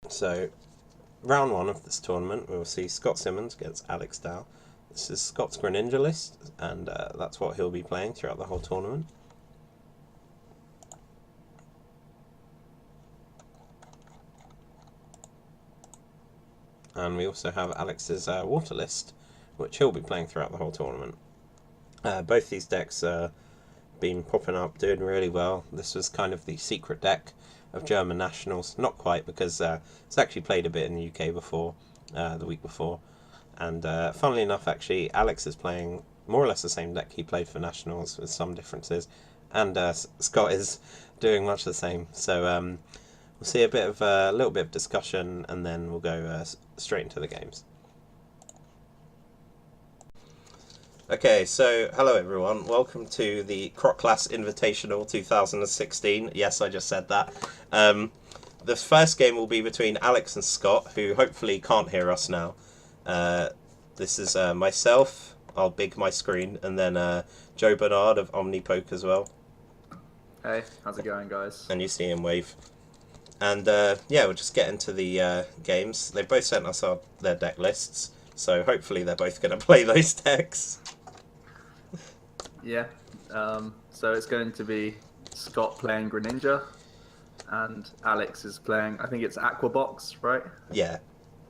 So, round one of this tournament, we will see Scott Symonds against Alex Dow. This is Scott's Greninja list, and that's what he'll be playing throughout the whole tournament. And we also have Alex's water list, which he'll be playing throughout the whole tournament. Both these decks been popping up, doing really well. This was kind of the secret deck of German nationals. Not quite, because it's actually played a bit in the UK before, the week before. And funnily enough, actually, Alex is playing more or less the same deck he played for nationals, with some differences. And Scott is doing much the same. So we'll see a little bit of discussion, and then we'll go straight into the games. Okay, so hello everyone, welcome to the Croclass Invitational 2016. Yes, I just said that. The first game will be between Alex and Scott, who hopefully can't hear us now. This is myself, I'll big my screen, and then Joe Bernard of Omnipoke as well. Hey, how's it going, guys? And you see him wave. And yeah, we'll just get into the games. They both sent us their deck lists, so hopefully they're both going to play those decks. Yeah, so it's going to be Scott playing Greninja, and Alex is playing, I think it's Aquabox, right? Yeah,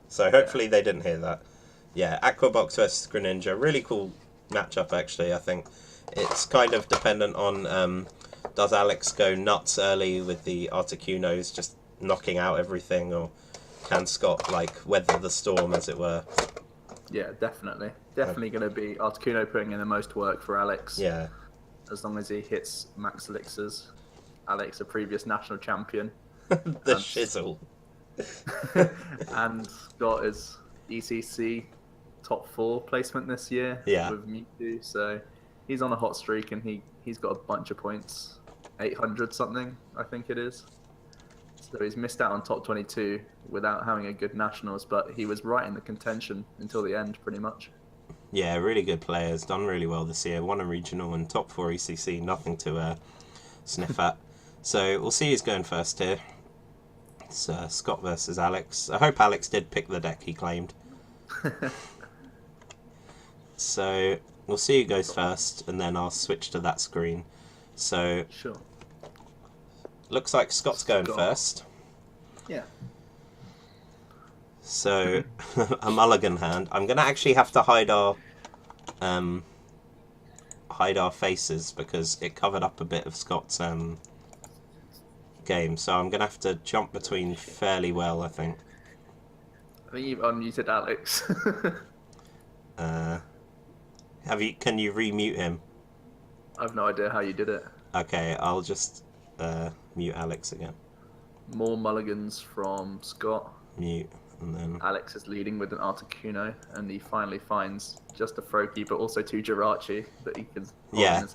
so hopefully they didn't hear that. Yeah, Aquabox versus Greninja, really cool matchup actually, I think. It's kind of dependent on, does Alex go nuts early with the Articunos, just knocking out everything, or can Scott, like, weather the storm, as it were? Yeah, definitely. Definitely going to be Articuno putting in the most work for Alex. Yeah. As long as he hits max elixirs. Alex, a previous national champion. The shizzle. And Scott is ECC top 4 placement this year with Mewtwo. So he's on a hot streak, and he's got a bunch of points. 800 something, I think it is. So he's missed out on top 22 without having a good nationals, but he was right in the contention until the end, pretty much. Yeah, really good players, done really well this year. Won a regional and top 4 ECC, nothing to sniff at. So we'll see who's going first here. It's Scott versus Alex. I hope Alex did pick the deck he claimed. So we'll see who goes first, and then I'll switch to that screen. So sure. Looks like Scott's going first. Yeah. So a mulligan hand. I'm gonna actually have to hide our faces because it covered up a bit of Scott's game. So I'm gonna have to jump between fairly well, I think. I think you've unmuted Alex. Can you remute him? I've no idea how you did it. Okay, I'll just mute Alex again. More mulligans from Scott. Mute, and then Alex is leading with an Articuno, and he finally finds just a Froakie, but also 2 Jirachi that he can. Yeah.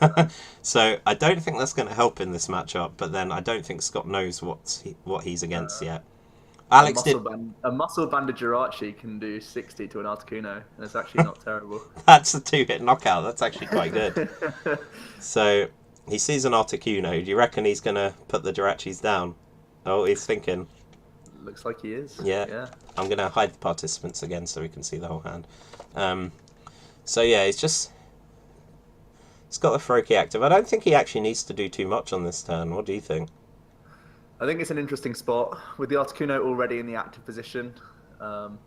So I don't think that's going to help in this matchup, but then I don't think Scott knows what he's against yet. Alex a muscle banded Jirachi can do 60 to an Articuno, and it's actually not terrible. That's a 2-hit knockout. That's actually quite good. So he sees an Articuno. Do you reckon he's going to put the Jirachis down? Oh, he's thinking. Looks like he is. Yeah. I'm going to hide the participants again so we can see the whole hand. So yeah, he's got the Froakie active. I don't think he actually needs to do too much on this turn. What do you think? I think it's an interesting spot. With the Articuno already in the active position,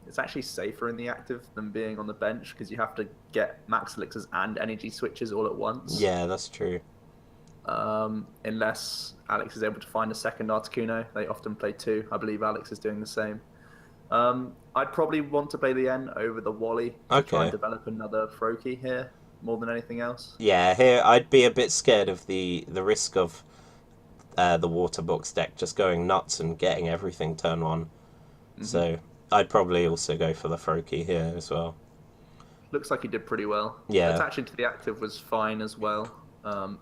it's actually safer in the active than being on the bench, because you have to get max elixirs and energy switches all at once. Yeah, that's true. Unless Alex is able to find a second Articuno. They often play 2. I believe Alex is doing the same. I'd probably want to play the N over the Wally to try and develop another Froakie here, more than anything else. Yeah, here I'd be a bit scared of the risk of the Waterbox deck just going nuts and getting everything turn 1. So I'd probably also go for the Froakie here as well. Looks like he did pretty well. Yeah. Attaching to the active was fine as well.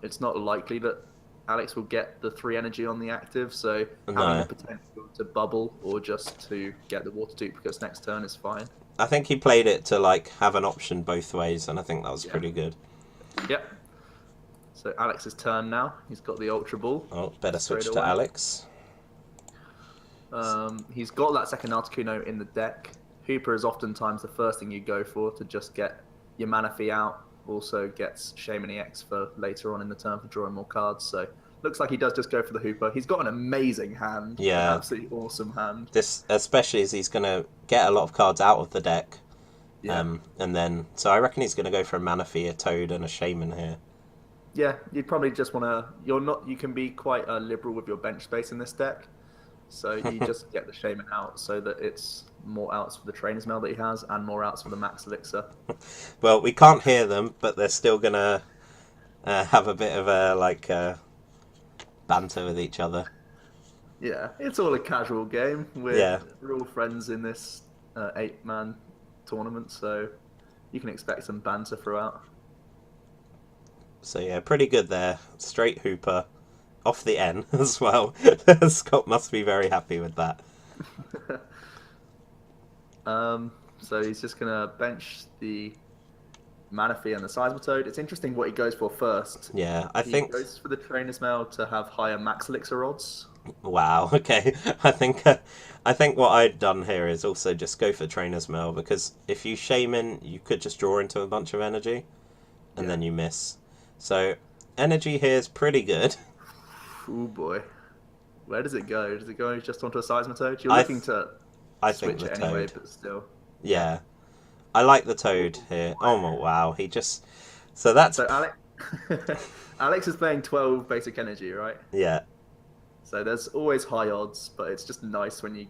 It's not likely that Alex will get the 3 energy on the active, so having the potential to bubble or just to get the water duplicate next turn is fine. I think he played it to like have an option both ways, and I think that was pretty good. Yep. So Alex's turn now. He's got the Ultra Ball. Oh, better switch to Alex. He's got that second Articuno in the deck. Hooper is oftentimes the first thing you go for to just get your Manaphy out. Also gets Shaman EX for later on in the turn for drawing more cards. So looks like he does just go for the Hooper. He's got an amazing hand. Yeah. An absolutely awesome hand. This, especially as he's going to get a lot of cards out of the deck. Yeah. And then, so I reckon he's going to go for a Manaphy, a Toad, and a Shaman here. Yeah, you'd probably just want to... You can be quite liberal with your bench space in this deck. So you just get the Shaman out so that it's more outs for the Trainer's Mail that he has and more outs for the Max Elixir. Well, we can't hear them, but they're still going to have a bit of a, banter with each other. Yeah, it's all a casual game. We're all friends in this 8-man tournament, so you can expect some banter throughout. So yeah, pretty good there. Straight Hooper. Off the N as well. Scott must be very happy with that. So he's just going to bench the Manaphy and the Seismitoad. It's interesting what he goes for first. Yeah, he goes for the Trainer's Mail to have higher Max Elixir odds. Wow, okay. I think what I'd done here is also just go for Trainer's Mail, because if you Shaman, you could just draw into a bunch of energy, and then you miss. So, energy here is pretty good. Oh boy. Where does it go? Does it go just onto a Seismitoad? You're looking to switch it anyway, but still. Yeah. I like the Toad here. Oh my, wow. He just... So that's... So Alex is playing 12 basic energy, right? Yeah. So there's always high odds, but it's just nice when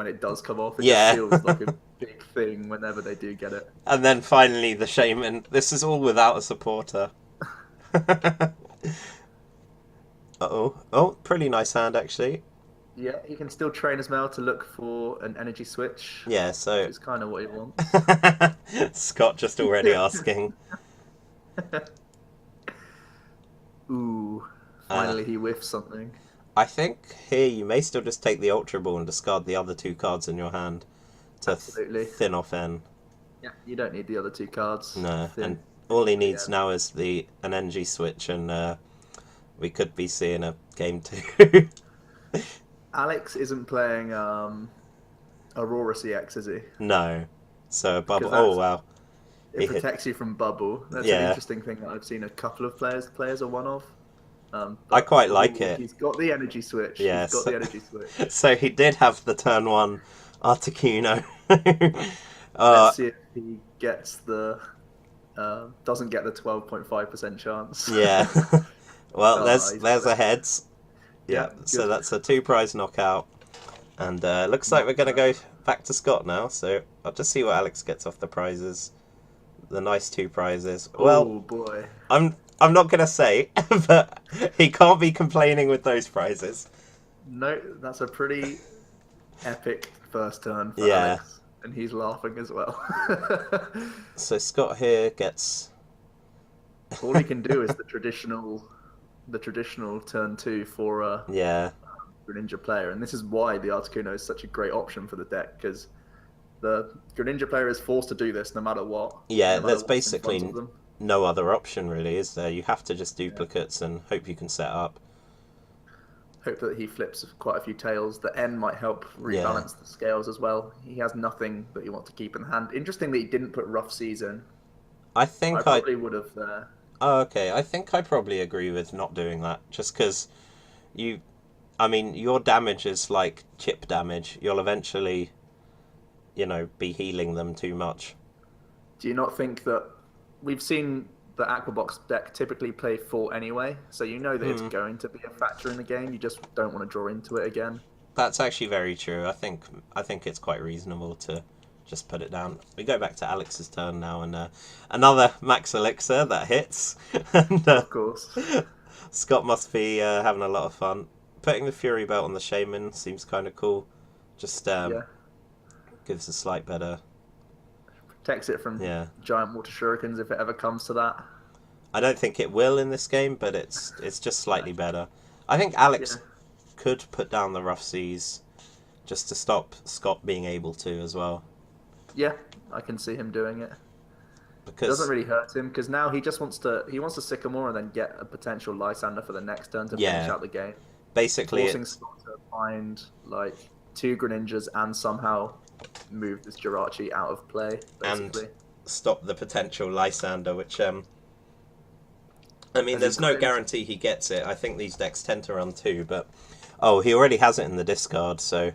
it does come off. It just feels like a big thing whenever they do get it. And then finally the Shaman. This is all without a supporter. Oh, pretty nice hand, actually. Yeah, he can still train his Mail to look for an energy switch. Yeah, so... Which is kind of what he wants. Scott just already asking. Ooh, finally he whiffs something. I think here you may still just take the Ultra Ball and discard the other 2 cards in your hand to thin off N. Yeah, you don't need the other 2 cards. No, and all he needs now is an energy switch, and we could be seeing a game 2. Alex isn't playing Aurora CX, is he? No. So Bubble. Oh wow. It protects you from Bubble. That's an interesting thing that I've seen a couple of players are one of. I quite like it. He's got the energy switch. Yes. He's got the energy switch. So he did have the turn 1 Articuno. Let's see if he gets doesn't get the 12.5% chance. Yeah. Well, there's a heads. Yeah, so that's a 2-prize knockout. And looks like we're going to go back to Scott now. So I'll just see what Alex gets off the prizes. The nice 2 prizes. Well, oh boy. I'm not going to say, but he can't be complaining with those prizes. No, that's a pretty epic first turn for Alex. And he's laughing as well. So Scott here gets... All he can do is the traditional turn 2 for a Greninja player. And this is why the Articuno is such a great option for the deck, because the Greninja player is forced to do this no matter what. Yeah, there's basically no other option really, is there? You have to just duplicates and hope you can set up. Hope that he flips quite a few tails. The N might help rebalance the scales as well. He has nothing that you want to keep in hand. Interesting that he didn't put Rough Seas in. I think I probably would have there. Oh, okay. I think I probably agree with not doing that, just because your damage is like chip damage. You'll eventually, be healing them too much. Do you not think that we've seen the Aquabox deck typically play 4 anyway, so you know that it's going to be a factor in the game. You just don't want to draw into it again. That's actually very true. I think it's quite reasonable to just put it down. We go back to Alex's turn now, and another Max Elixir that hits. And, of course. Scott must be having a lot of fun. Putting the Fury Belt on the Shaman seems kind of cool. Just gives a slight better... Protects it from giant water shurikens if it ever comes to that. I don't think it will in this game, but it's just slightly better. I think Alex could put down the Rough Seas just to stop Scott being able to as well. Yeah, I can see him doing it. Because it doesn't really hurt him, because now he just wants to Sycamore and then get a potential Lysander for the next turn to finish out the game. Basically, forcing Scott to find like 2 Greninjas and somehow move this Jirachi out of play, basically. And stop the potential Lysander, which, I mean, there's no guarantee he gets it. I think these decks tend to run 2, but... Oh, he already has it in the discard, so...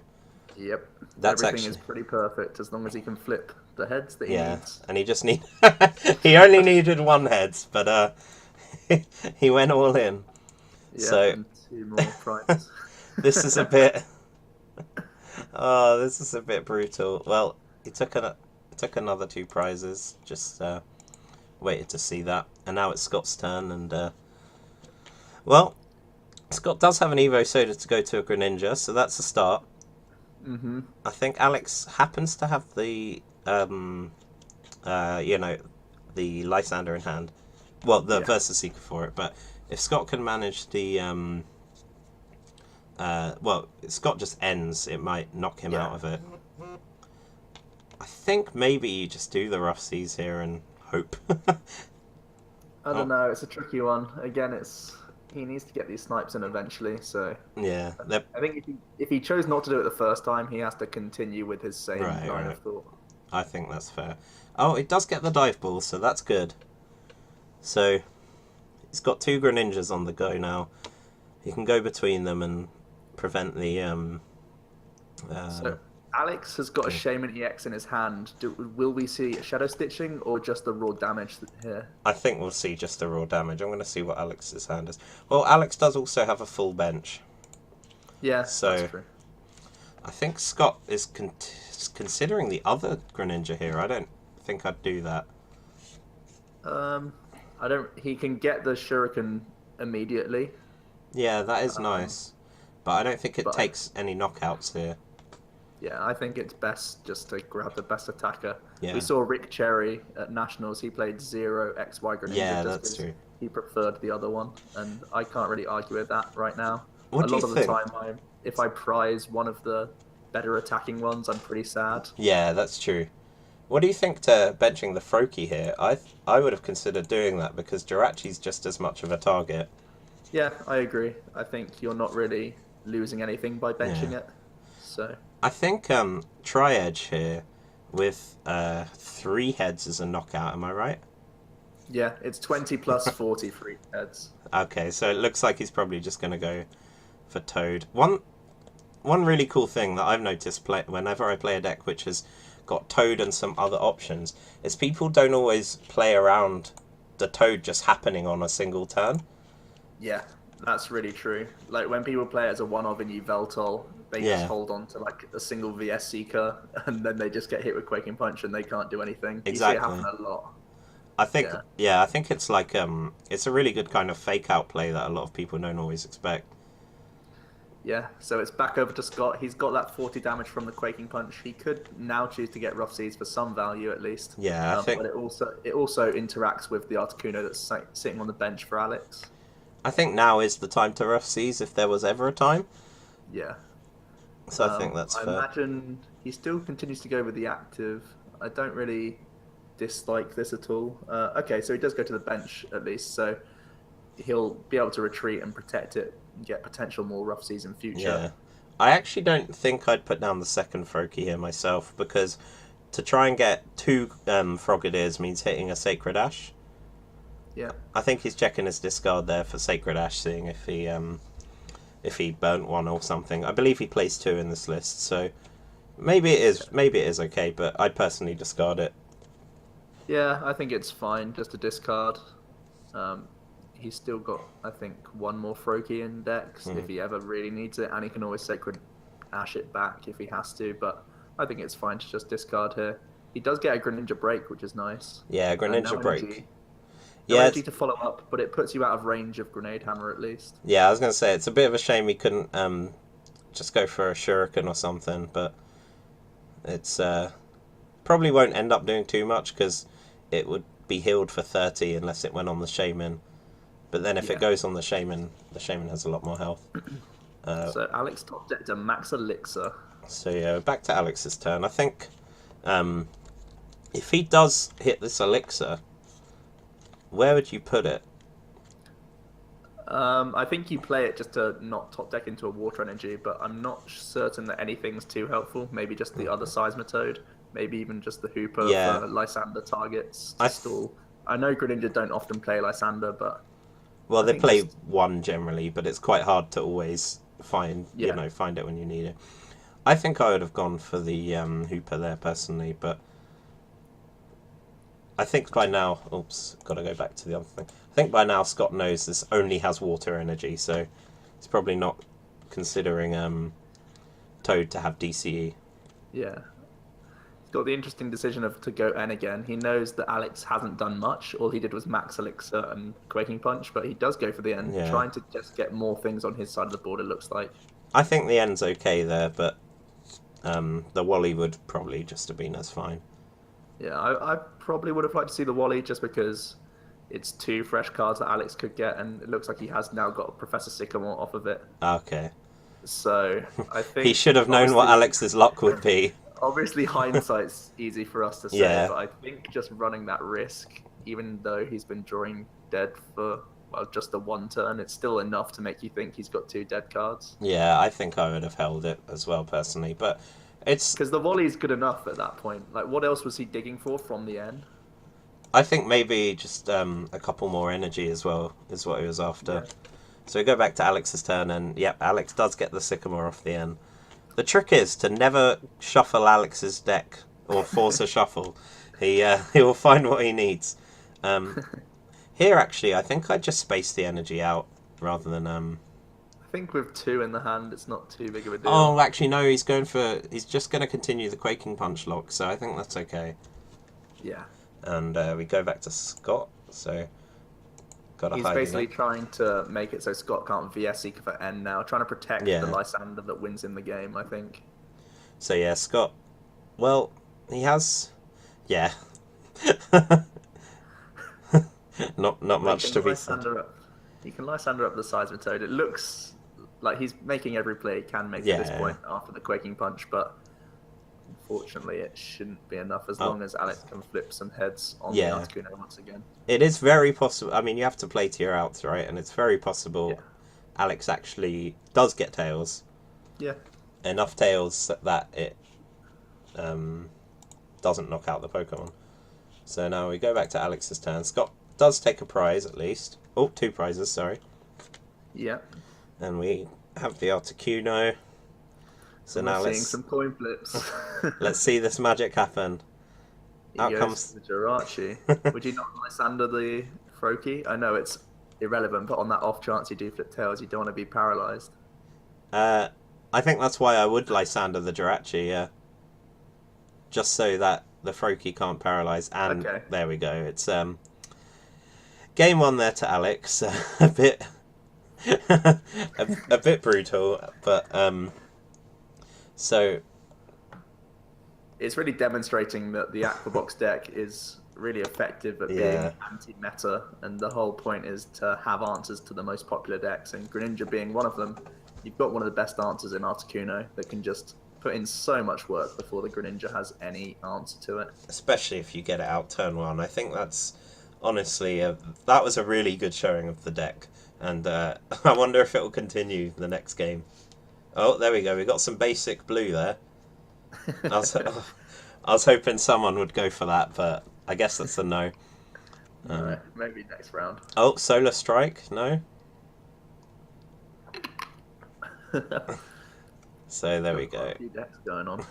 Yep. That's Everything is pretty perfect, as long as he can flip the heads that he needs. And he just he only needed 1 heads, but he went all in. Yeah, so... and 2 more prizes. This is a bit... Oh, this is a bit brutal. Well, he took another 2 prizes. Just waited to see that, and now it's Scot's turn. And well, Scot does have an Evo Soda to go to a Greninja, so that's a start. I think Alex happens to have the the Lysander in hand. Well, the Versus Seeker for it, but if Scot can manage the well, Scot just ends, it might knock him out of it. I think maybe you just do the Rough Seas here and hope. I don't know, it's a tricky one. Again, he needs to get these snipes in eventually, so... Yeah. I think if he chose not to do it the first time, he has to continue with his same line of thought. I think that's fair. Oh, it does get the dive ball, so that's good. So, he's got 2 Greninjas on the go now. He can go between them and prevent the... so, Alex has got a Shaman EX in his hand. Will we see Shadow Stitching or just the raw damage here? I think we'll see just the raw damage. I'm going to see what Alex's hand is. Well, Alex does also have a full bench. Yeah, so that's true. I think Scot is considering the other Greninja here. I don't think I'd do that. He can get the Shuriken immediately. Yeah, that is nice. But I don't think it takes any knockouts here. Yeah, I think it's best just to grab the best attacker. Yeah. We saw Rick Cherry at Nationals. He played 0 XY Greninja. Yeah, that's true. He preferred the other one, and I can't really argue with that right now. What do you think? A lot of the time, if I prize one of the better attacking ones, I'm pretty sad. Yeah, that's true. What do you think to benching the Froakie here? I would have considered doing that because Jirachi's just as much of a target. Yeah, I agree. I think you're not really losing anything by benching it. So I think Tri-Edge here with 3 heads is a knockout, am I right? Yeah, it's 20 plus 40 for each heads. Okay, so it looks like he's probably just going to go for Toad. One really cool thing that I've noticed whenever I play a deck which has got Toad and some other options is people don't always play around the Toad just happening on a single turn. Yeah, that's really true. Like when people play it as a one-of in Yveltal, they just hold on to like a single VS Seeker and then they just get hit with Quaking Punch and they can't do anything. Exactly. You see it happen a lot. I think, I think it's like it's a really good kind of fake-out play that a lot of people don't always expect. Yeah, so it's back over to Scot. He's got that 40 damage from the Quaking Punch. He could now choose to get Rough Seas for some value at least. Yeah, I think... But it also interacts with the Articuno that's sitting on the bench for Alex. I think now is the time to Rough Seas if there was ever a time. Yeah. So I think that's fair. I imagine he still continues to go with the active. I don't really dislike this at all. Okay, so he does go to the bench at least, so he'll be able to retreat and protect it and get potential more Rough Seas in future. Yeah. I actually don't think I'd put down the second Froakie here myself, because to try and get 2 Frogadiers means hitting a Sacred Ash. Yeah. I think he's checking his discard there for Sacred Ash, seeing if he burnt one or something. I believe he plays 2 in this list, so maybe it is okay, but I'd personally discard it. Yeah, I think it's fine just to discard. He's still got, I think, 1 more Froakie in decks if he ever really needs it, and he can always Sacred Ash it back if he has to, but I think it's fine to just discard here. He does get a Greninja Break, which is nice. Yeah, Greninja Break. Energy to follow up, but it puts you out of range of Grenade Hammer at least. Yeah, I was going to say, it's a bit of a shame he couldn't just go for a Shuriken or something, but it's probably won't end up doing too much because it would be healed for 30 unless it went on the Shaman. But then if it goes on the Shaman has a lot more health. So Alex top decked a Max Elixir. So yeah, back to Alex's turn. I think if he does hit this Elixir, where would you put it? I think you play it just to not top deck into a water energy, but I'm not certain that anything's too helpful. Maybe just the other Seismitoad, maybe even just the Hooper for Lysander targets to stall. I know Greninja don't often play Lysander, but well, they play one generally, but it's quite hard to always find find it when you need it. I think I would have gone for the Hooper there personally, but I think by now... Oops, got to go back to the other thing. I think by now Scott knows this only has water energy, so he's probably not considering Toad to have DCE. Yeah. He's got the interesting decision to go N again. He knows that Alex hasn't done much. All he did was Max Elixir and Quaking Punch, but he does go for the N, trying to just get more things on his side of the board, it looks like. I think the N's okay there, but the Wally would probably just have been as fine. Yeah, I probably would have liked to see the Wally just because it's 2 fresh cards that Alex could get, and it looks like he has now got Professor Sycamore off of it. Okay. So, I think... he should have known what Alex's luck would be. Obviously, hindsight's easy for us to say, but I think just running that risk, even though he's been drawing dead for just the 1 turn, it's still enough to make you think he's got 2 dead cards. Yeah, I think I would have held it as well, personally, but it's... because the Wally's good enough at that point. Like, what else was he digging for from the end? I think maybe just a couple more energy as well is what he was after. Yeah. So we go back to Alex's turn, and yep, Alex does get the Sycamore off the end. The trick is to never shuffle Alex's deck or force a shuffle. He will find what he needs. Here, actually, I think I'd just space the energy out rather than... I think with 2 in the hand, it's not too big of a deal. Oh, actually, no, he's just going to continue the Quaking Punch lock, so I think that's okay. Yeah. And we go back to Scott, so... He's basically trying to make it so Scott can't VS Seeker for N now, trying to protect the Lysander that wins in the game, I think. So yeah, Scott, well, he has... yeah. not much to be said. He can Lysander up the Seismitoad. It looks like he's making every play he can make at this point after the Quaking Punch, but unfortunately it shouldn't be enough as long as Alex can flip some heads on the Articuno once again. It is very possible. I mean, you have to play to your outs, right? And it's very possible Alex actually does get tails. Yeah. Enough tails that it doesn't knock out the Pokemon. So now we go back to Alex's turn. Scott does take a prize at least. Oh, 2 prizes, sorry. Yeah. And we have the Articuno. So now let's seeing some coin flips. Let's see this magic happen. Out comes the Jirachi. Would you not Lysander the Froakie? I know it's irrelevant, but on that off chance you do flip tails, you don't want to be paralysed. I think that's why I would Lysander the Jirachi, yeah. Just so that the Froakie can't paralyse. And there we go. It's game 1 there to Alex. A bit a bit brutal, but so it's really demonstrating that the Aquabox deck is really effective at being anti-meta, and the whole point is to have answers to the most popular decks, and Greninja being one of them. You've got one of the best answers in Articuno that can just put in so much work before the Greninja has any answer to it. Especially if you get it out turn 1. I think that's honestly that was a really good showing of the deck, and I wonder if it will continue the next game. Oh, there we go. We got some basic blue there. I was hoping someone would go for that, but I guess that's a no. Alright, maybe next round. Oh, Solar Strike? No? So there we go. A few decks going on.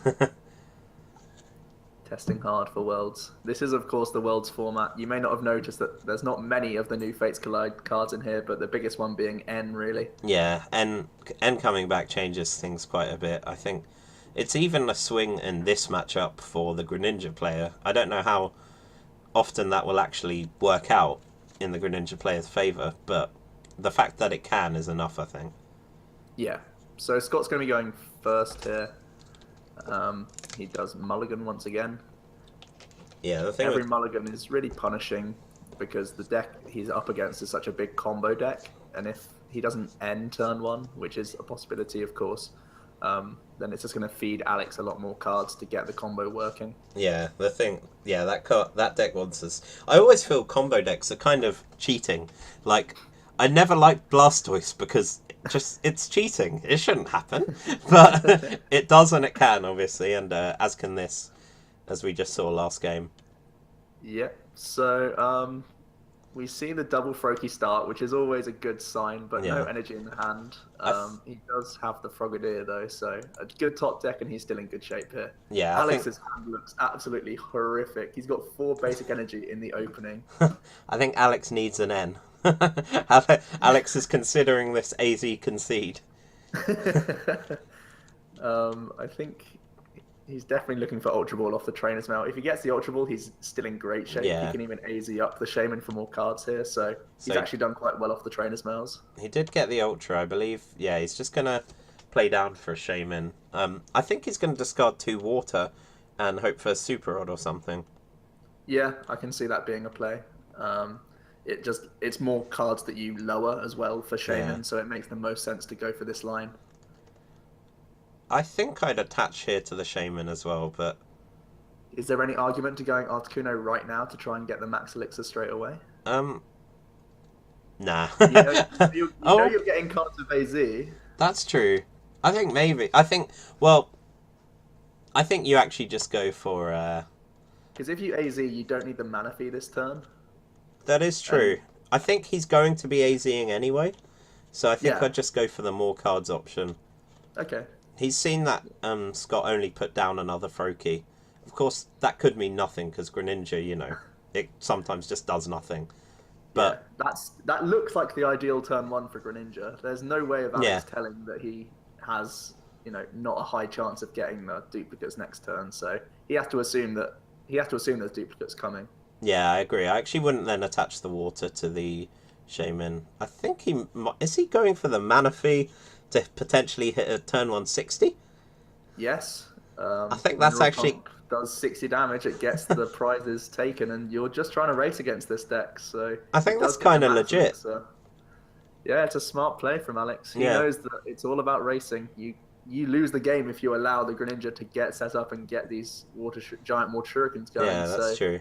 Testing hard for Worlds. This is, of course, the Worlds format. You may not have noticed that there's not many of the new Fates Collide cards in here, but the biggest one being N, really. Yeah, N coming back changes things quite a bit. I think it's even a swing in this matchup for the Greninja player. I don't know how often that will actually work out in the Greninja player's favour, but the fact that it can is enough, I think. Yeah. So Scott's going to be going first here. He does Mulligan once again. Yeah, the thing every Mulligan is really punishing because the deck he's up against is such a big combo deck, and if he doesn't end turn 1, which is a possibility, of course, then it's just going to feed Alex a lot more cards to get the combo working. Yeah, the thing, that deck wants us. I always feel combo decks are kind of cheating. Like, I never liked Blastoise because it's cheating. It shouldn't happen, but it does and it can, obviously, and as can this, as we just saw last game. Yep. So we see the double Froakie start, which is always a good sign, but no energy in the hand. He does have the Frogadier though, so a good top deck, and he's still in good shape here. Yeah, Alex's hand looks absolutely horrific. He's got 4 basic energy in the opening. I think Alex needs an N. Alex is considering this AZ concede. I think he's definitely looking for Ultra Ball off the trainer's mail. If he gets the Ultra Ball, he's still in great shape. Yeah. He can even AZ up the Shaman for more cards here, so he's actually done quite well off the trainer's mails. He did get the Ultra, I believe. Yeah, he's just going to play down for a Shaman. I think he's going to discard 2 Water and hope for a Super Rod or something. Yeah, I can see that being a play. It's more cards that you lower as well for Shaman, so it makes the most sense to go for this line. I think I'd attach here to the Shaman as well, but... Is there any argument to going Articuno right now to try and get the Max Elixir straight away? Nah. You know you're getting cards of AZ. That's true. I think maybe. I think you actually just go for... Because if you AZ, you don't need the Mana Fee this turn. That is true. I think he's going to be AZing anyway, so I think I'd just go for the more cards option. Okay. He's seen that Scott only put down another Froakie. Of course, that could mean nothing, because Greninja, you know, it sometimes just does nothing. But that looks like the ideal turn 1 for Greninja. There's no way of Alex telling that he has, you know, not a high chance of getting the duplicates next turn, so he has to assume there's duplicates coming. Yeah, I agree. I actually wouldn't then attach the Water to the Shaman. I think is he going for the Mana Fee to potentially hit a turn 160? Yes. I think that's actually... does 60 damage, it gets the prizes taken, and you're just trying to race against this deck, so... I think that's kind of legit. Yeah, it's a smart play from Alex. He knows that it's all about racing. You lose the game if you allow the Greninja to get set up and get these giant Water Shurikens going. Yeah, that's true.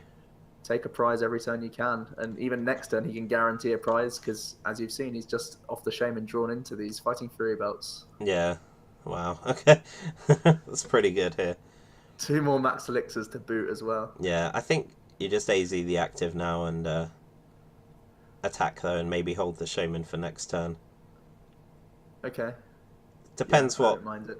Take a prize every turn you can, and even next turn he can guarantee a prize, because as you've seen, he's just off the Shaman drawn into these Fighting Fury belts. Yeah. Wow. Okay. That's pretty good here. 2 more Max Elixirs to boot as well. Yeah, I think you just AZ the active now and attack though, and maybe hold the Shaman for next turn. Okay. Depends what... I don't mind it.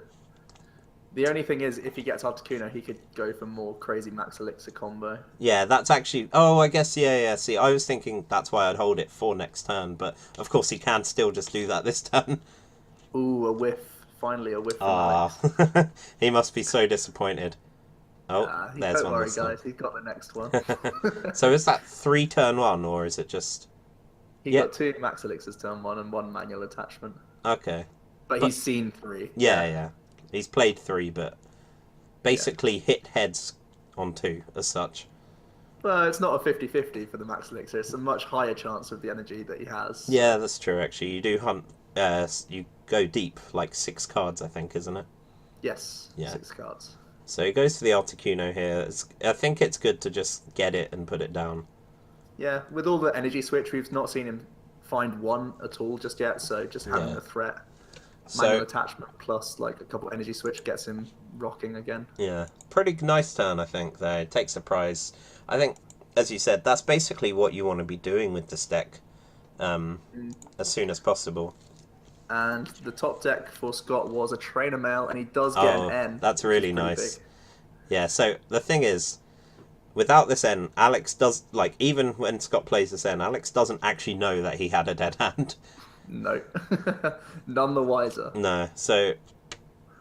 The only thing is, if he gets Articuno, he could go for more crazy Max Elixir combo. Yeah, that's actually... Oh, I guess, yeah. See, I was thinking that's why I'd hold it for next turn, but of course he can still just do that this turn. Ooh, a whiff. Finally a whiff from Alex. He must be so disappointed. Oh, there's don't one. Don't worry, guys. He's got the next one. So is that 3 turn 1, or is it just... He got 2 Max Elixirs turn 1 and 1 manual attachment. Okay. But he's seen 3. Yeah. He's played 3, but basically hit heads on 2, as such. Well, it's not a 50-50 for the Max Elixir. It's a much higher chance of the energy that he has. Yeah, that's true, actually. You do hunt... you go deep, like 6 cards, I think, isn't it? Yes, yeah. 6 cards. So he goes for the Articuno here. I think it's good to just get it and put it down. Yeah, with all the energy switch, we've not seen him find 1 at all just yet, so just having a threat. Manual attachment plus like a couple energy switch gets him rocking again. Yeah, pretty nice turn, I think, there. It takes a prize. I think, as you said, that's basically what you want to be doing with this deck as soon as possible. And the top deck for Scott was a Trainer Mail, and he does get an N. That's really nice. Big. Yeah, so the thing is, without this N, Alex does, like, even when Scott plays this N, Alex doesn't actually know that he had a dead hand. No. None the wiser. No, so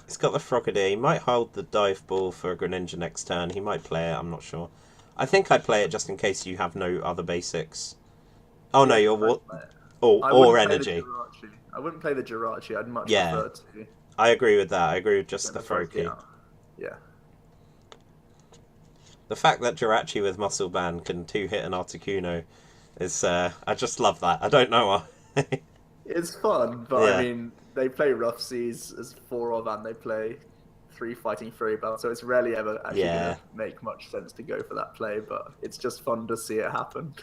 he's got the Frogadier. He might hold the Dive Ball for a Greninja next turn. He might play it, I'm not sure. I think I'd play it just in case you have no other basics. Oh no, you're what? Or energy. I wouldn't play the Jirachi. I'd much prefer to. I agree with that. I agree with just the Froakie. Yeah. The fact that Jirachi with Muscle Band can 2-hit an Articuno is... I just love that. I don't know why. It's fun, but I mean, they play Rough Seas as 4 of, and they play 3 Fighting Fury Belts, so it's rarely ever actually going to make much sense to go for that play, but it's just fun to see it happen.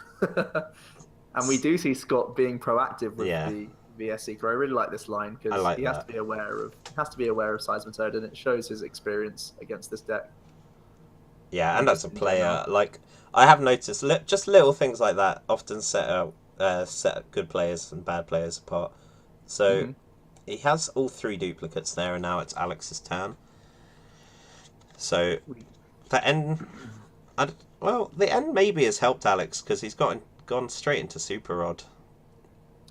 And we do see Scott being proactive with Yeah. the VS Seeker. I really like this line I because like he has that. to be aware of Symonds, and it shows his experience against this deck. Yeah, Not and as just a in player, general. like I have noticed, just little things like that often set good players and bad players apart. So Mhm. he has all three duplicates there, and now it's Alex's turn. So the end, well, the end maybe has helped Alex because he's gone straight into Super Rod.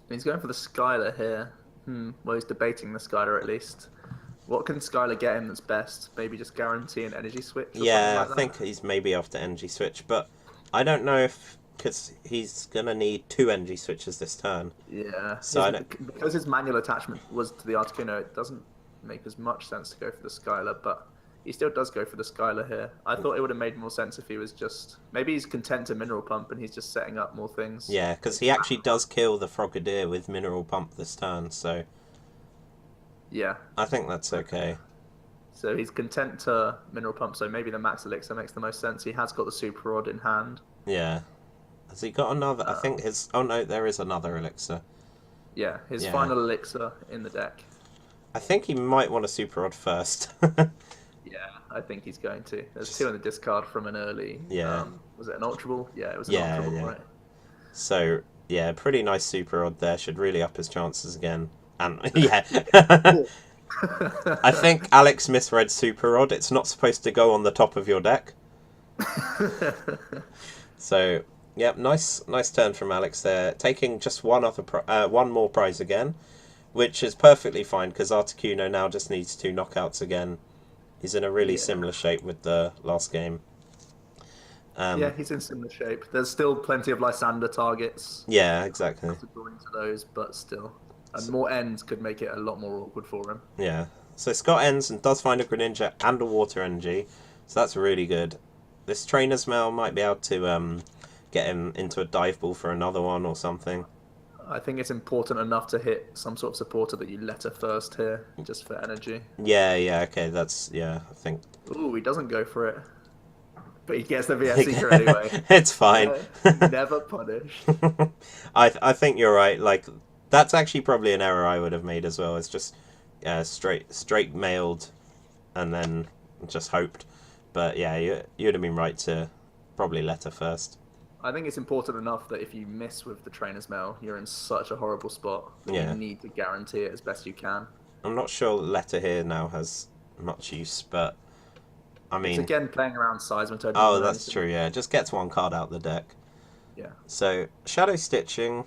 He's going for the Skylar here. Well, he's debating the Skylar at least. What can Skylar get him that's best? Maybe just guarantee an energy switch or something Yeah, like I that? think he's maybe after energy switch, but I don't know if because he's gonna need 2 energy switches this turn. Yeah, So I don't. because his manual attachment was to the Articuno, it doesn't make as much sense to go for the Skylar, but he still does go for the Skylar here. I thought it would have made more sense if he was just... Maybe he's content to Mineral Pump and he's just setting up more things. Yeah, because he actually does kill the Frogadier with Mineral Pump this turn, so Yeah. I think that's okay. So he's content to Mineral Pump, so maybe the Max Elixir makes the most sense. He has got the Super Rod in hand. Yeah. Has he got another? I think his... Oh no, there is another Elixir. Yeah, his Yeah. final Elixir in the deck. I think he might want a Super Rod first. Yeah, I think he's going to. There's 2 in the discard from an early... Yeah. Was it an Ultra Ball? Yeah, it was an Ultra Ball, right? So, yeah, pretty nice Super Rod there. Should really up his chances again. And, yeah. I think Alex misread Super Rod. It's not supposed to go on the top of your deck. So, yep, nice turn from Alex there. Taking just one more prize again, which is perfectly fine because Articuno now just needs 2 knockouts again. He's in a really similar shape with the last game. Yeah, he's in similar shape. There's still plenty of Lysander targets. Yeah, exactly. To go into those, but still. And more ends could make it a lot more awkward for him. Yeah. So Scott ends and does find a Greninja and a Water Energy. So that's really good. This Trainer's Mail might be able to get him into a dive ball for another one or something. I think it's important enough to hit some sort of supporter that you letter first here, just for energy. Yeah, okay, I think... Ooh, he doesn't go for it. But he gets the VS Seeker anyway. It's fine. Never punished. I think you're right. Like, that's actually probably an error I would have made as well. It's just straight mailed and then just hoped. But yeah, you'd have been right to probably letter first. I think it's important enough that if you miss with the Trainer's Mail, you're in such a horrible spot that you need to guarantee it as best you can. I'm not sure letter here now has much use, but I mean... It's again playing around Seismitoad. Oh, that's true, yeah. Just gets 1 card out the deck. Yeah. So, Shadow Stitching...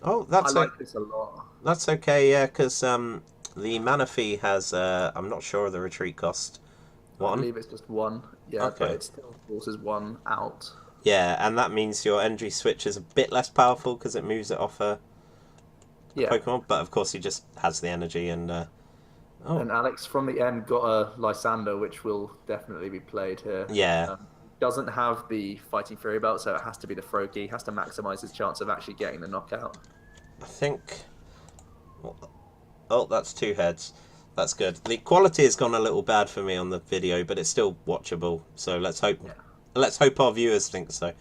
Oh, that's... I like this a lot. That's okay, yeah, because the Manaphy has... I'm not sure of the retreat cost. 1? I believe it's just 1. Yeah, okay. But it still forces 1 out. Yeah, and that means your energy switch is a bit less powerful because it moves it off a Pokemon. But of course, he just has the energy and... And Alex from the end got a Lysander, which will definitely be played here. Yeah. Doesn't have the Fighting Fury Belt, so it has to be the Froakie. He has to maximise his chance of actually getting the knockout. I think... Oh, that's 2 heads. That's good. The quality has gone a little bad for me on the video, but it's still watchable. So let's hope... Yeah. Let's hope our viewers think so.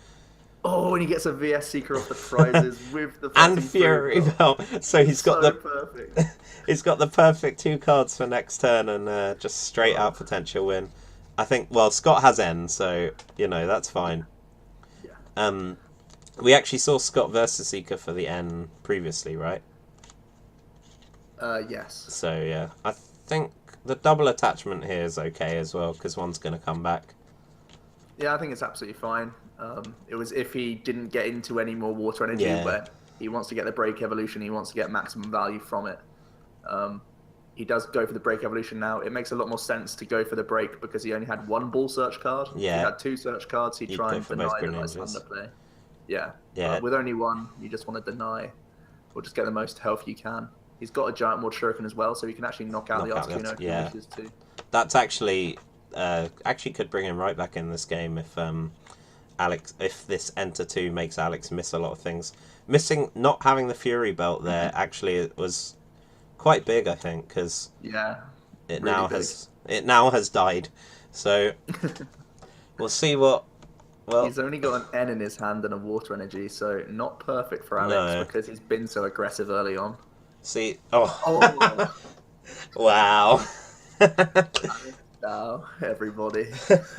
Oh, and he gets a VS Seeker off the prizes with the and Fury Belt. So he's got the perfect. He's got the perfect 2 cards for next turn and just straight out potential win. I think. Well, Scott has N, so you know that's fine. Yeah. We actually saw Scott versus Seeker for the N previously, right? Yes. So yeah, I think the double attachment here is okay as well because one's going to come back. Yeah, I think it's absolutely fine. It was if he didn't get into any more water energy, where he wants to get the break evolution, he wants to get maximum value from it. He does go for the break evolution now. It makes a lot more sense to go for the break because he only had 1 ball search card. Yeah. If he had 2 search cards, he'd try and deny the Lysander play. Yeah. Yeah. With only 1, you just want to deny or just get the most health you can. He's got a giant Water Shuriken as well, so he can actually knock out the Articuno if he wishes to. That's actually could bring him right back in this game if if this Enter 2 makes Alex miss a lot of things. Not having the Fury Belt there actually it was quite big, I think, because it now has died. So we'll see what Well, he's only got an N in his hand and a water energy, so not perfect for Alex because he's been so aggressive early on. See, wow. Now, everybody.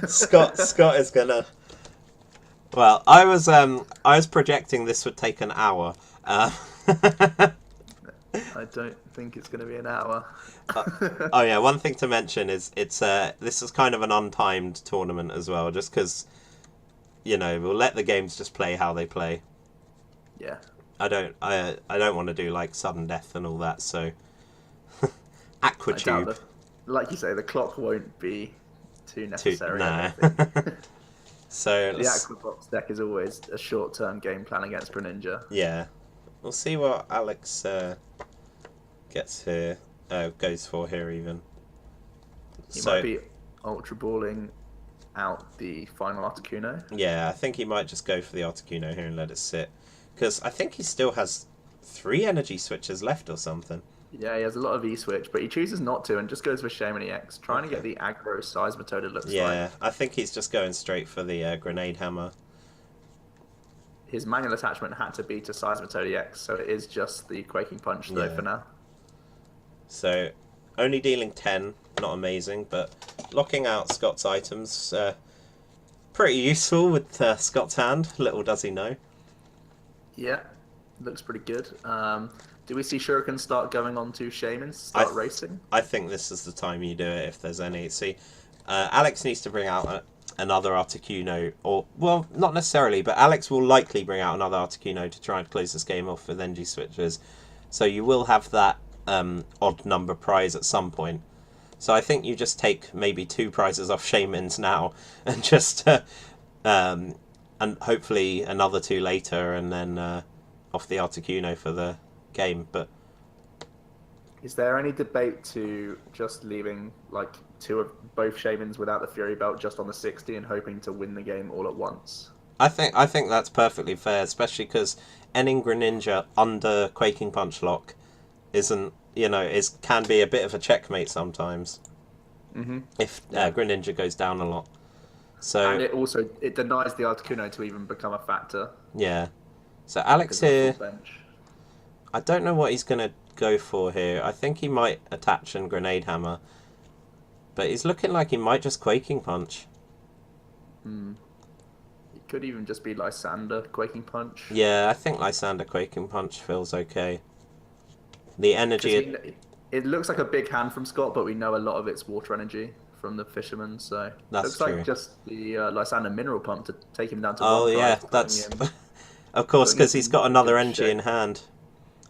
Scott is gonna. Well, I was projecting this would take an hour. I don't think it's going to be an hour. Oh yeah, one thing to mention is this is kind of an untimed tournament as well, just because we'll let the games just play how they play. Yeah. I don't want to do like sudden death and all that. So Aquatube. Like you say, the clock won't be too necessary. Nah. So the Aquabox deck is always a short-term game plan against Greninja. Yeah, we'll see what Alex gets here. Goes for here even. He might be Ultra Balling out the final Articuno. Yeah, I think he might just go for the Articuno here and let it sit, because I think he still has 3 energy switches left or something. Yeah, he has a lot of E-switch, but he chooses not to and just goes for Shaymin EX, trying to get the aggro Seismitoad, it looks like. Yeah, I think he's just going straight for the Grenade Hammer. His manual attachment had to be to Seismitoad EX, so it is just the Quaking Punch though for now. So, only dealing 10, not amazing, but locking out Scot's items, pretty useful with Scot's hand, little does he know. Yeah, looks pretty good. Do we see Shuriken start going on to Shaymins, start racing? I think this is the time you do it if there's any. See, Alex needs to bring out another Articuno, or, well, not necessarily, but Alex will likely bring out another Articuno to try and close this game off with NG switches. So you will have that odd number prize at some point. So I think you just take maybe 2 prizes off Shaymins now, and just and hopefully another 2 later, and then off the Articuno for the game. But is there any debate to just leaving like 2 of both Shaymins without the Fury Belt just on the 60 and hoping to win the game all at once? I think that's perfectly fair, especially because ending Greninja under Quaking Punch lock isn't, can be a bit of a checkmate sometimes. If Greninja goes down a lot. So, and it denies the Articuno to even become a factor. Yeah. So Alex here, I don't know what he's going to go for here. I think he might attach and Grenade Hammer. But he's looking like he might just Quaking Punch. It could even just be Lysander Quaking Punch. Yeah, I think Lysander Quaking Punch feels okay. The energy... It looks like a big hand from Scott, but we know a lot of it's water energy from the Fisherman, so... That's looks like just the Lysander Mineral Pump to take him down to 1 Oh yeah, that's... of course, because he's got another energy in hand.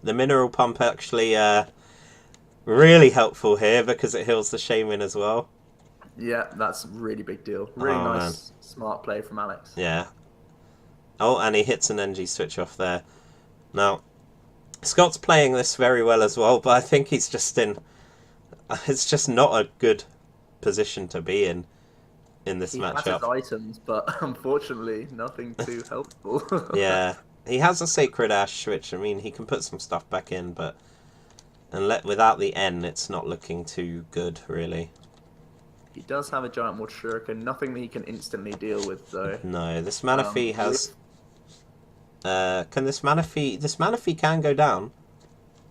The Mineral Pump actually really helpful here because it heals the Shaymin as well. Yeah, that's a really big deal. Really nice, smart play from Alex. Yeah. Oh, and he hits an energy switch off there. Now, Scott's playing this very well as well, but I think he's just in... It's just not a good position to be in this matchup. He has his items, but unfortunately, nothing too helpful. Yeah. He has a Sacred Ash, which, I mean, he can put some stuff back in, but without the N, it's not looking too good, really. He does have a Giant Water Shuriken, nothing that he can instantly deal with, though. No, this Manaphy has... can this Manaphy can go down?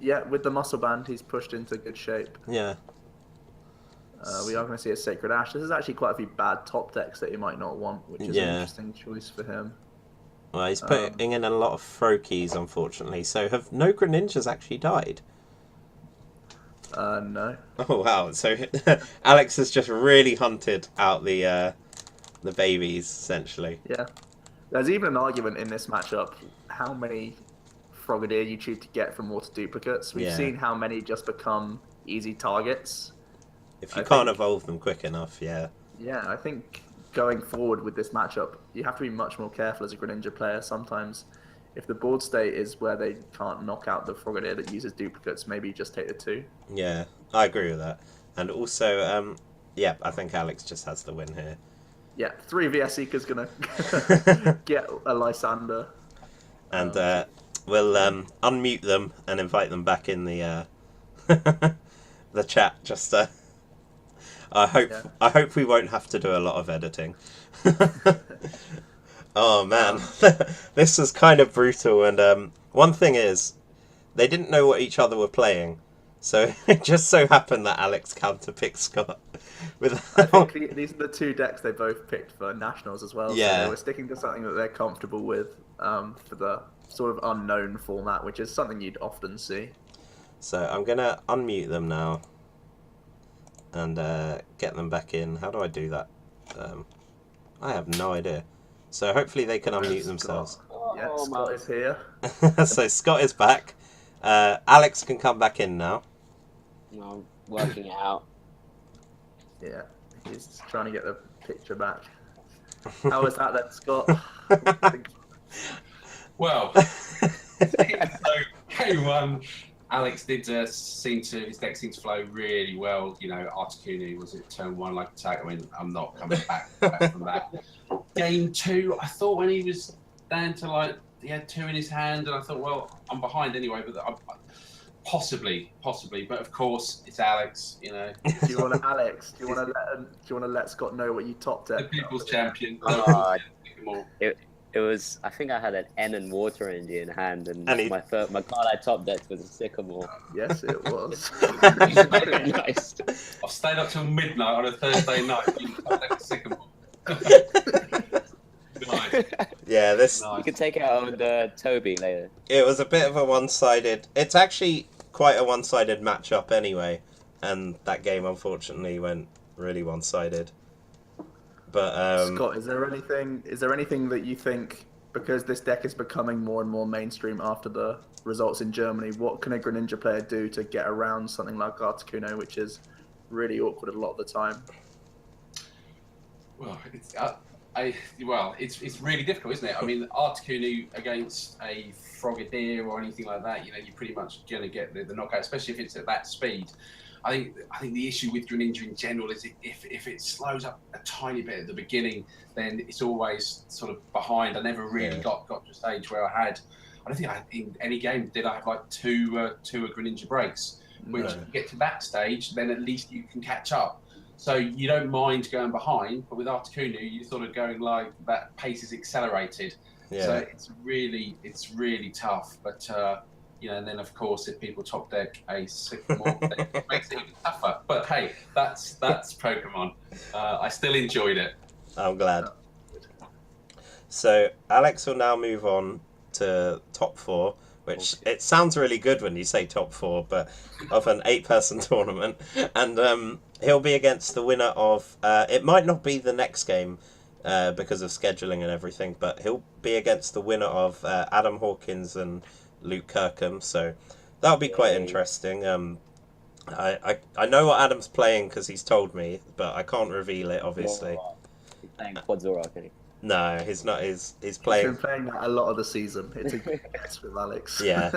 Yeah, with the Muscle Band, he's pushed into good shape. Yeah. We are going to see a Sacred Ash. This is actually quite a few bad top decks that he might not want, which is an interesting choice for him. Well, he's putting in a lot of throw keys, unfortunately. So have no Greninjas actually died? No. Oh wow! So Alex has just really hunted out the babies, essentially. Yeah. There's even an argument in this matchup how many Frogadier you choose to get from water duplicates. We've seen how many just become easy targets. If you can't evolve them quick enough, yeah. Yeah, I think going forward with this matchup, you have to be much more careful as a Greninja player. Sometimes, if the board state is where they can't knock out the Frogadier that uses duplicates, maybe you just take the 2. Yeah, I agree with that. And also, yeah, I think Alex just has the win here. Yeah, 3 VS Seeker's going to get a Lysander. And we'll unmute them and invite them back in the the chat. Just I hope we won't have to do a lot of editing. Oh man, this was kind of brutal. And one thing is, they didn't know what each other were playing, so it just so happened that Alex counterpicked Scott. I think these are the two decks they both picked for nationals as well. Yeah. So they were sticking to something that they're comfortable with for the sort of unknown format, which is something you'd often see. So I'm gonna unmute them now and get them back in. How do I do that? I have no idea. So hopefully they can unmute themselves. Yeah, Scott is here. So Scott is back. Alex can come back in now. I'm working it out. Yeah, he's trying to get the picture back. How was that then, Scott? Well, so game one, Alex did his deck seemed to flow really well. You know, Articuno was it turn one like attack. I mean, I'm not coming back from that. Game two, I thought when he was down to he had 2 in his hand, and I thought, well, I'm behind anyway, but possibly, but of course it's Alex. You know. Do you want to, Alex? Do you want to let Scott know what you topped at? The people's champion. It was. I think I had an N and Water Energy in hand, and my card I top decked was a Sycamore. Yes, it was. Nice. I've stayed up till midnight on a Thursday night. You top deck a Sycamore. Nice. Yeah, this. You can take it out on Toby later. It was a bit of a one-sided. It's actually quite a one-sided matchup anyway, and that game unfortunately went really one-sided. But Scott, is there anything that you think, because this deck is becoming more and more mainstream after the results in Germany, what can a Greninja player do to get around something like Articuno, which is really awkward a lot of the time? Well, it's really difficult, isn't it? I mean, Articuno against a Frogadier or anything like that, you know, you're pretty much going to get the knockout, especially if it's at that speed. I think the issue with Greninja in general is if it slows up a tiny bit at the beginning, then it's always sort of behind. I never really got to a stage where I don't think in any game did I have like two Greninja breaks, which if you get to that stage, then at least you can catch up. So you don't mind going behind, but with Articuno, you're sort of going like that pace is accelerated. Yeah. So it's really tough. But you know, and then of course, if people top deck a Sycamore, then it makes it even tougher. But hey, that's Pokemon. I still enjoyed it. I'm glad. So Alex will now move on to top 4, which it sounds really good when you say top 4, but of an 8-person tournament, and he'll be against the winner of. It might not be the next game because of scheduling and everything, but he'll be against the winner of Adam Hawkins and Luke Kirkham, so that'll be quite interesting. I know what Adam's playing because he's told me, but I can't reveal it, obviously. He's playing Quadzora, can he? No, he's not. He's playing. He's been playing that a lot of the season. It's a guess with Alex. Yeah,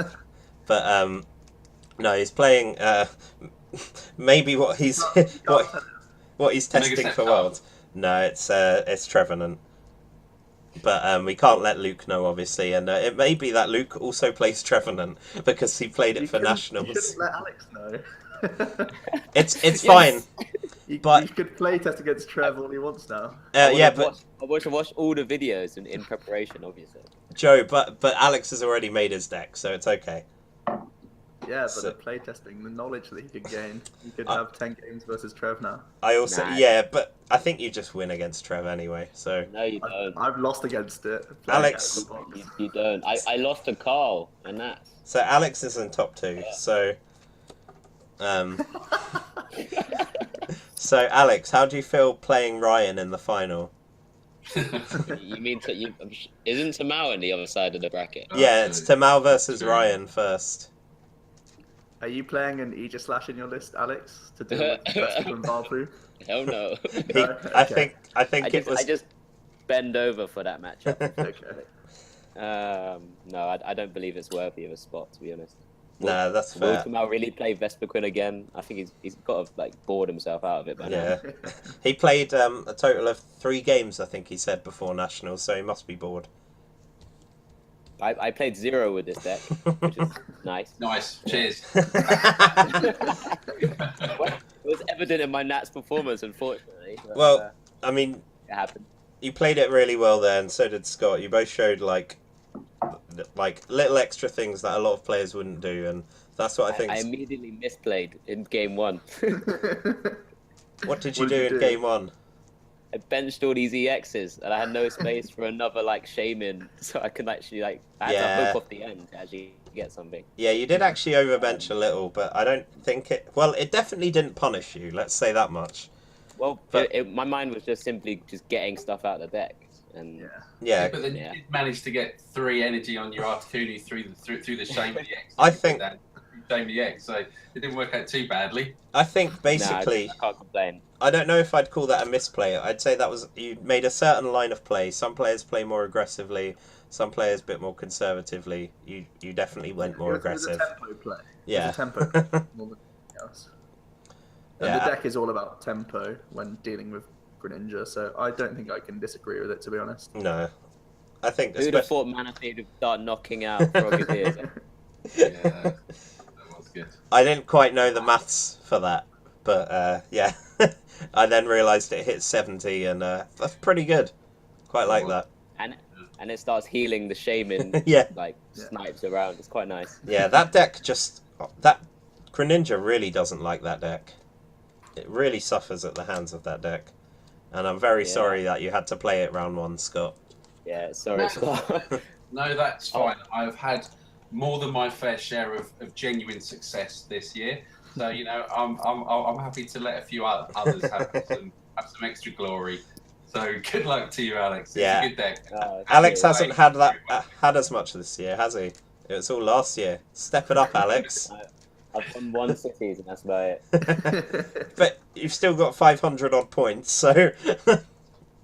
but no, he's playing. Maybe what he's what he's testing for Worlds. No, it's Trevenant. But we can't let Luke know, obviously, and it may be that Luke also plays Trevenant because he played it for Nationals. You shouldn't let Alex know. It's fine. But he could play test against Trev all he wants now. I want to watch all the videos in preparation, obviously. Joe, but Alex has already made his deck, so it's okay. Yeah, but the playtesting, the knowledge that he could gain, he could have 10 games versus Trev now. I also, yeah, but I think you just win against Trev anyway, so... No, you don't. I've lost against it. Alex... You don't. I lost to Carl, and that. So Alex is in top 2, yeah. So... So, Alex, how do you feel playing Ryan in the final? You mean isn't Tamao on the other side of the bracket? Yeah, it's Tamao versus Ryan first. Are you playing an Aegislash in your list, Alex, to do with Festival and Valpoo? Hell no. I think I just bend over for that matchup. Okay. No, I don't believe it's worthy of a spot, to be honest. No, that's fair. Will Tamao really play Vespiquen again? I think he's got to bored himself out of it by now. He played a total of 3 games, I think he said, before Nationals, so he must be bored. I played 0 with this deck, which is nice. Nice. Cheers. It was evident in my Nats performance, unfortunately. But, well, I mean, it happened. You played it really well there, and so did Scott. You both showed like little extra things that a lot of players wouldn't do, and that's what I think. I immediately misplayed in game 1. What did you do in game 1? I benched all these EXs, and I had no space for another like Shaman, so I could actually I had to hook off the end to actually get something. Yeah, you did actually overbench a little, but I don't think it. Well, it definitely didn't punish you. Let's say that much. Well, my mind was just simply just getting stuff out of the deck, and yeah. But then you did manage to get 3 energy on your Articuno through the Shaman EX. I think. Shaman EX, so it didn't work out too badly. I think basically. No, I can't complain. I don't know if I'd call that a misplay. I'd say that was you made a certain line of play. Some players play more aggressively, some players a bit more conservatively. You definitely went more aggressive. It was a tempo play. Yeah. It was a tempo more than anything else. And the deck is all about tempo when dealing with Greninja, so I don't think I can disagree with it, to be honest. No. I think... Who'd have thought Manaphy would start knocking out Frogadiers? Yeah, that was good. I didn't quite know the maths for that, but yeah. I then realised it hit 70, and that's pretty good. Quite like that. And it starts healing the Shaman, snipes around. It's quite nice. Yeah, that deck just... That Greninja really doesn't like that deck. It really suffers at the hands of that deck. And I'm very sorry that you had to play it round 1, Scott. Yeah, sorry, Scott. No, that's fine. I've had more than my fair share of genuine success this year. So, you know, I'm happy to let a few others have some extra glory. So good luck to you, Alex. It's a good deck. Alex hasn't had as much this year, has he? It was all last year. Step it up, Alex. I've won 1 cities, and that's about it. But you've still got 500 odd points, so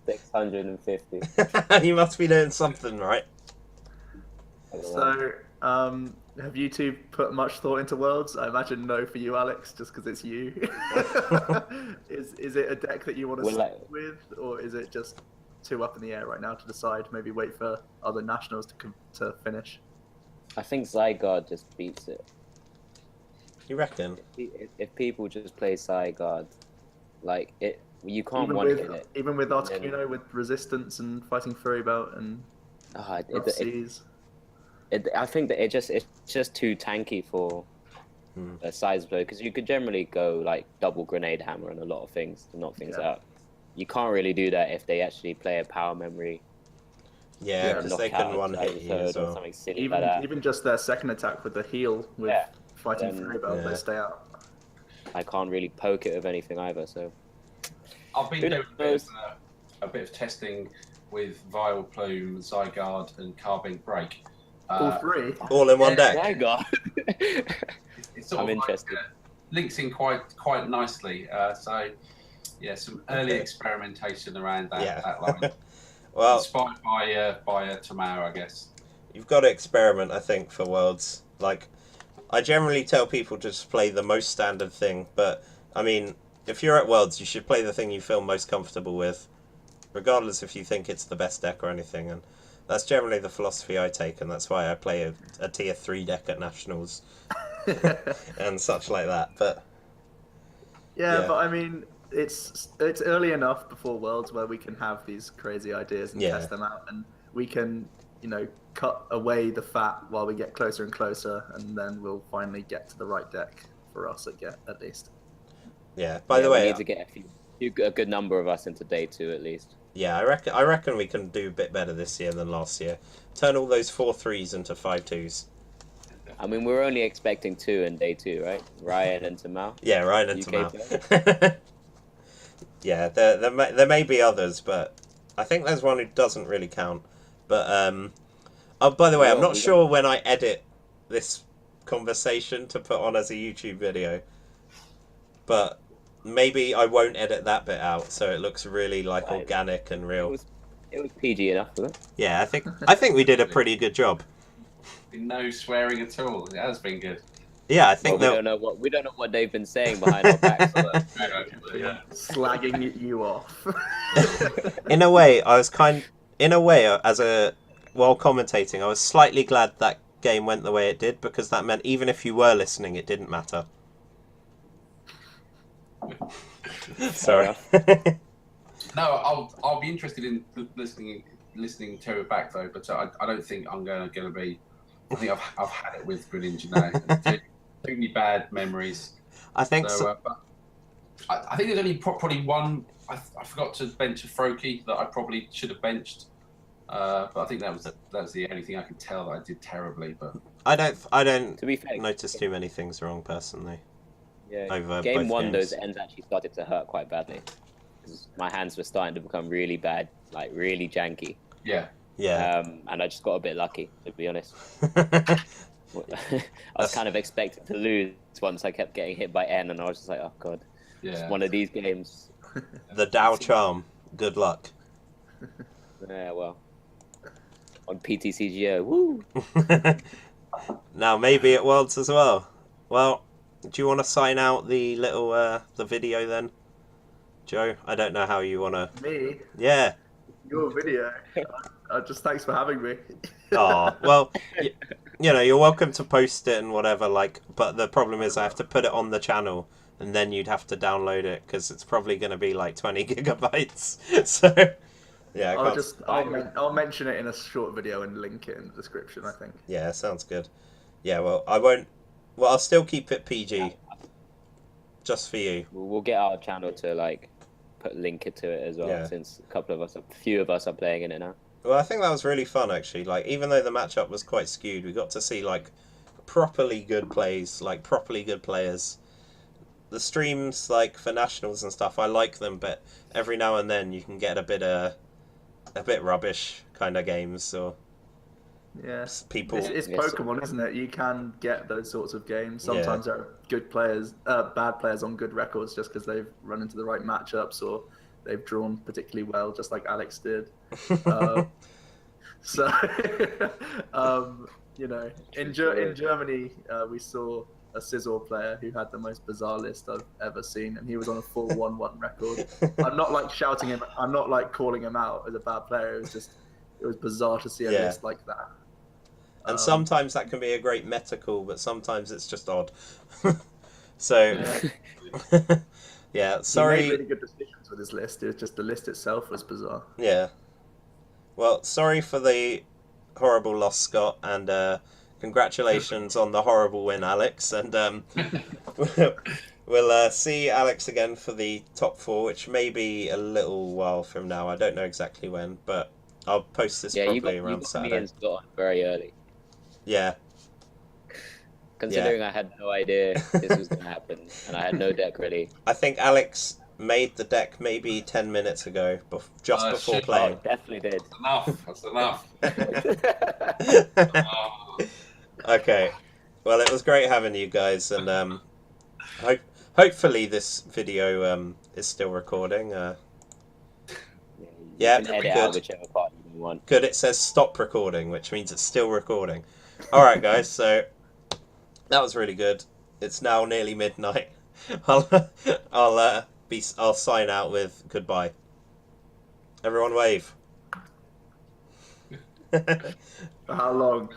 650. You must be doing something right. So, have you two put much thought into Worlds? I imagine no for you, Alex, just because it's you. Is it a deck that you want to stick with, or is it just too up in the air right now to decide? Maybe wait for other nationals to finish. I think Zygarde just beats it. You reckon? If people just play Zygarde, like you can't even one with, hit it. Even with Articuno, with resistance and fighting Furry Belt and seas. I think that it's just too tanky for a size blow, because you could generally go like double grenade hammer and a lot of things to knock things out. You can't really do that if they actually play a power memory. Yeah, because they can one hit you as well. Something silly like that. Even just their second attack with the heal with fighting Furry Belt, they stay out. I can't really poke it with anything either, so. I've been doing a bit of testing with Vileplume, Zygarde, and Carbink Break. All 3? All in one deck? Zygarde. It's sort I'm of interested. Links in quite nicely. So, yeah, some early experimentation around that line. Well, inspired by Tamao, I guess. You've got to experiment, I think, for Worlds. Like, I generally tell people to just play the most standard thing, but, I mean, if you're at Worlds, you should play the thing you feel most comfortable with, regardless if you think it's the best deck or anything, and that's generally the philosophy I take, and that's why I play a tier 3 deck at Nationals, and such like that, but... Yeah, but I mean, it's early enough before Worlds where we can have these crazy ideas and test them out, and we can, you know, cut away the fat while we get closer and closer, and then we'll finally get to the right deck for us at least. Yeah. By the way, we need to get a good number of us into day 2 at least. Yeah, I reckon we can do a bit better this year than last year. Turn all those 4-3s into 5-2s. I mean, we're only expecting 2 in day 2, right? Ryan and Tamao. Yeah, Ryan and Tamao. Yeah, there may be others, but I think there's one who doesn't really count. But oh, by the way, I'm not sure when I edit this conversation to put on as a YouTube video, but maybe I won't edit that bit out, so it looks really like organic and real. It was PG enough, wasn't it? Yeah, I think we did a pretty good job. No swearing at all. It has been good. Yeah, I think we don't know what they've been saying behind our backs. Slagging you off. In a way, while commentating, I was slightly glad that game went the way it did, because that meant even if you were listening, it didn't matter. Sorry. No, I'll be interested in listening to it back though, but I don't think I'm going to be. I think I've had it with Greninja now. Too many bad memories. I think so. I think there's only probably one. I forgot to bench a Froakie that I probably should have benched. But I think that was the only thing I could tell that I did terribly. But I don't to be fair, notice too many things wrong personally. Yeah, over game one, games. those ends actually started to hurt quite badly. My hands were starting to become really bad, like really janky. Yeah. Yeah. And I just got a bit lucky, to be honest. I was kind of expected to lose once I kept getting hit by N, and I was just like, oh god, just one of these games. The Dow Charm. Good luck. Yeah, well, on PTCGO, woo. Now maybe at Worlds as well. Well, do you want to sign out the little the video then, Joe? I don't know how you want to. Me? Yeah. Your video. Just thanks for having me. Oh well, you know, you're welcome to post it and whatever. Like, but the problem is I have to put it on the channel, and then you'd have to download it because it's probably going to be like 20 gigabytes. So yeah, I'll mention it in a short video and link it in the description, I think. Yeah, sounds good. Yeah, well, I won't. Well, I'll still keep it PG, just for you. We'll get our channel to like link it to it as well, since a few of us are playing in it now. Well, I think that was really fun actually. Like, even though the matchup was quite skewed, we got to see like properly good plays, like properly good players. The streams, like for nationals and stuff, I like them, but every now and then you can get a bit rubbish kind of games or people. It's Pokemon, isn't it? You can get those sorts of games. Sometimes there are good players, bad players on good records just because they've run into the right matchups or they've drawn particularly well, just like Alex did. So, you know, in Germany, we saw a Scissor player who had the most bizarre list I've ever seen, and he was on a full 1-1 record. I'm not like shouting him. I'm not like calling him out as a bad player. It was bizarre to see a list like that. And sometimes that can be a great meta call, but sometimes it's just odd. So, yeah, sorry. He made really good decisions with his list. It was just the list itself was bizarre. Yeah. Well, sorry for the horrible loss, Scott, and congratulations on the horrible win, Alex. And we'll see Alex again for the top 4, which may be a little while from now. I don't know exactly when, but I'll post this probably around Saturday. Me and Scott very early. Yeah. Considering I had no idea this was going to happen, and I had no deck ready. I think Alex made the deck maybe 10 minutes ago, just before playing. Definitely did. That's enough. Okay. Well, it was great having you guys, and hopefully this video is still recording. Yeah, edit out whichever part you want. Good, it says stop recording, which means it's still recording. Alright guys, so that was really good. It's now nearly midnight. I'll sign out with goodbye. Everyone wave. For how long?